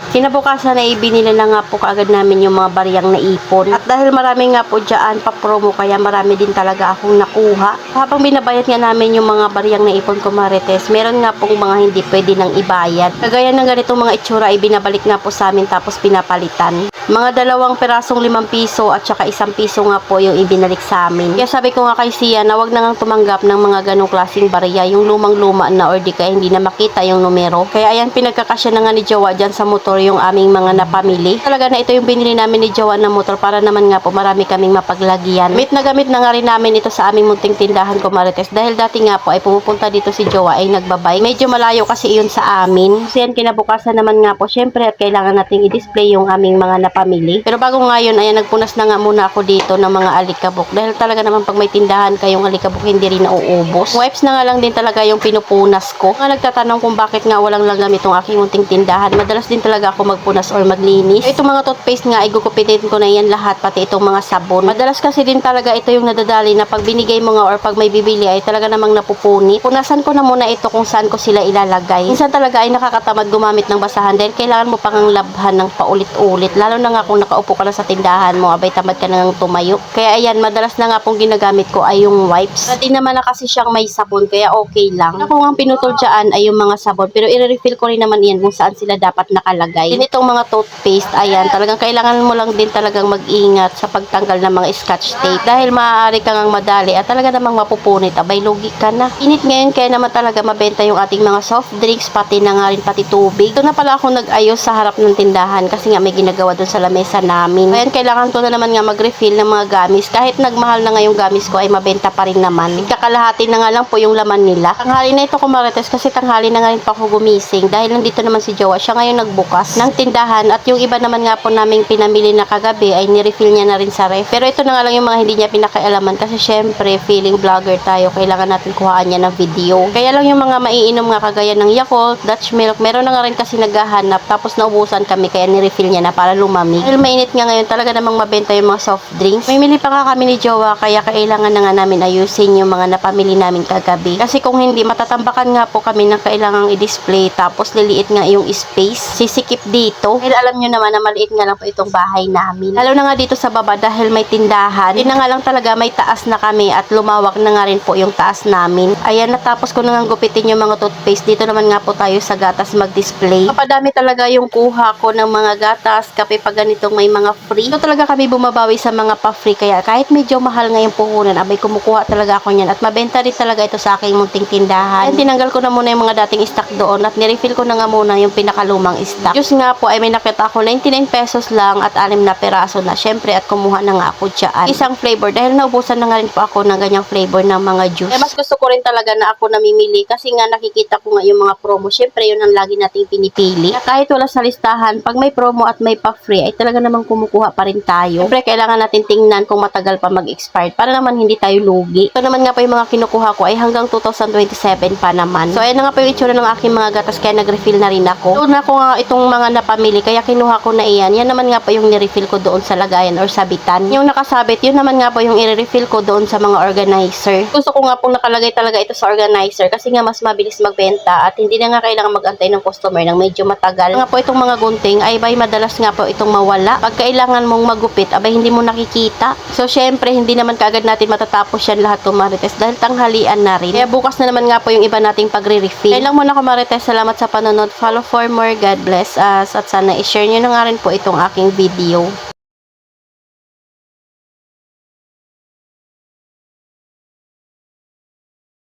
Kinabukasan ay binili na nga po kaagad namin yung mga bariyang naipon. At dahil marami nga po dyan pa-promo, kaya marami din talaga akong nakuha. Habang binabayad nga namin yung mga bariyang naipon ko, Marites, meron nga pong mga hindi pwede nang ibayad. Kagaya ng ganitong mga itsura ay binabalik nga po sa amin tapos pinapalitan. Mga 2 perasong 5 piso at saka 1 piso nga po yung ibinalik sa amin. Kaya sabi ko nga kay Sia na wag na ngang tumanggap ng mga ganong klaseng bariya, yung lumang-luma na or di kaya hindi na makita yung numero. Kaya ayan, pinagkakasya na nga ni Jowa dyan sa motor yung aming mga napamili. Talaga na ito yung binili namin ni Jowa na motor para naman nga po marami kaming mapaglagyan. Gamit na nga rin namin ito sa aming munting tindahan ko, Marites, dahil dati nga po ay pumupunta dito si Jowa ay nagbabay. Medyo malayo kasi iyon sa amin. Kasi yan, kinabukasan naman nga po syempre at kailangan nating i-display yung aming mga napamili. Pero bago ngayon, ayan, nagpunas na nga muna ako dito ng mga alikabok dahil talaga naman pag may tindahan kayong alikabok hindi rin nauubos. Wipes na nga lang din talaga yung pinupunas ko. Nga nagtatanong kung bakit nga walang langgam itong aking munting tindahan. Madalas din talaga ako magpunas or maglinis. Itong mga toothpaste nga ay gugupitin ko na yan lahat, pati itong mga sabon. Madalas kasi din talaga ito yung nadadali na pag binigay mo nga or pag may bibili ay talaga namang napupunit. Punasan ko na muna ito kung saan ko sila ilalagay. Minsan talaga ay nakakatamad gumamit ng basahan dahil kailangan mo pang labhan ng paulit-ulit. Lalo na nga kung nakaupo ka na sa tindahan mo, abay tamad ka nang tumayo. Kaya ayan, madalas na nga pong ginagamit ko ay yung wipes. Pati naman na kasi siyang may sabon, kaya okay lang. Ako ang pinutol dyan ay yung mga sabon, pero i-refill ko rin naman yan kung saan sila dapat nakalagay. Din itong mga toothpaste, ayan, talagang kailangan mo lang din talagang mag-ingat sa pagtanggal ng mga scotch tape dahil maaari kang madali at talaga namang mapupunit, abay lugi ka na. Init ngayon kaya naman talaga mabenta yung ating mga soft drinks, pati na nga rin pati tubig. Ito na pala ako nag-ayos sa harap ng tindahan kasi nga may ginagawa doon sa lamesa namin. Ayan, kailangan ko na naman nga mag-refill ng mga gamis. Kahit nagmahal na nga yung gamis ko ay mabenta pa rin naman. Kakalahati na nga lang po yung laman nila. Tanghali na ito ko, Marites, kasi tanghali na nga rin pa ako gumising dahil nandito naman si Jowa. Siya ngayon nagbukas ng tindahan at yung iba naman nga po naming pinamili na kagabi ay ni-refill niya na rin sa ref. Pero ito na nga lang yung mga hindi niya pinakaialaman kasi syempre feeling vlogger tayo, kailangan natin kuhaan niya ng video. Kaya lang yung mga maiinom nga kagaya ng Yakult, Dutch milk, meron na nga rin kasi naghahanap tapos naubusan kami kaya ni-refill niya na para lumamig. Dahil mainit nga ngayon talaga namang mabenta yung mga soft drinks. May mili pa nga kami ni Jowa kaya kailangan na nga namin ayusin yung mga napamili namin kagabi. Kasi kung hindi, matatambakan nga po kami ng kailangang i-display tapos liliit nga yung space. Sisikip dito. Dahil alam nyo naman na maliit nga lang po itong bahay namin. Lalo na nga dito sa baba dahil may tindahan. Yun na nga lang talaga may taas na kami at lumawak na nga rin po yung taas namin. Ayan, natapos ko na nga gupitin yung mga toothpaste. Dito naman nga po tayo sa gatas mag-display. Kapadami talaga yung kuha ko ng mga gatas, kape pag ganitong may mga free. Ito talaga kami bumabawi sa mga pa-free kaya kahit medyo mahal nga yung puhunan, abay kumukuha talaga ako niyan at mabenta rin talaga ito sa aking munting tindahan. Ayan, tinanggal ko na muna yung mga dating stock doon at nirefill ko na nga muna yung pinakalumang stock. Juice nga po ay may nakita ako 99 pesos lang at 6 na peraso na. Syempre at kumuha na nga ako dyan. Isang flavor dahil naubusan na nga rin po ako ng ganyang flavor ng mga juice. Mas gusto ko rin talaga na ako namimili kasi nga nakikita ko nga yung mga promo. Syempre yun ang lagi nating pinipili. Kahit wala sa listahan, pag may promo at may pa-free ay talaga namang kumukuha pa rin tayo. Syempre kailangan natin tingnan kung matagal pa mag-expire para naman hindi tayo lugi. Ito naman nga po yung mga kinukuha ko ay hanggang 2027 pa naman. So ayan na nga po yung itsura ng aking mga gatas kaya nag-refill na rin ako. Doon ako nga itong mga napamili kaya kinuha ko na iyan. Yan naman nga po yung ni-refill ko doon sa lagayan or sabitan. Yung nakasabit, yun naman nga po yung i-refill ko doon sa mga organizer. Gusto ko nga pong nakalagay talaga ito sa organizer kasi nga mas mabilis magbenta at hindi na nga kailangan mag-antay ng customer ng medyo matagal. Nga po itong mga gunting ay bay madalas nga po itong mawala. Pag kailangan mong magupit, abay hindi mo nakikita. So syempre hindi naman kaagad natin matatapos yan lahat ko, Marites, dahil tanghalian na rin. Kaya bukas na naman nga po yung iba nating pagre-refill. Kaya lang muna ko, Marites, salamat sa panonood. Follow for more. God bless us at sana i-share nyo na nga rin po itong aking video.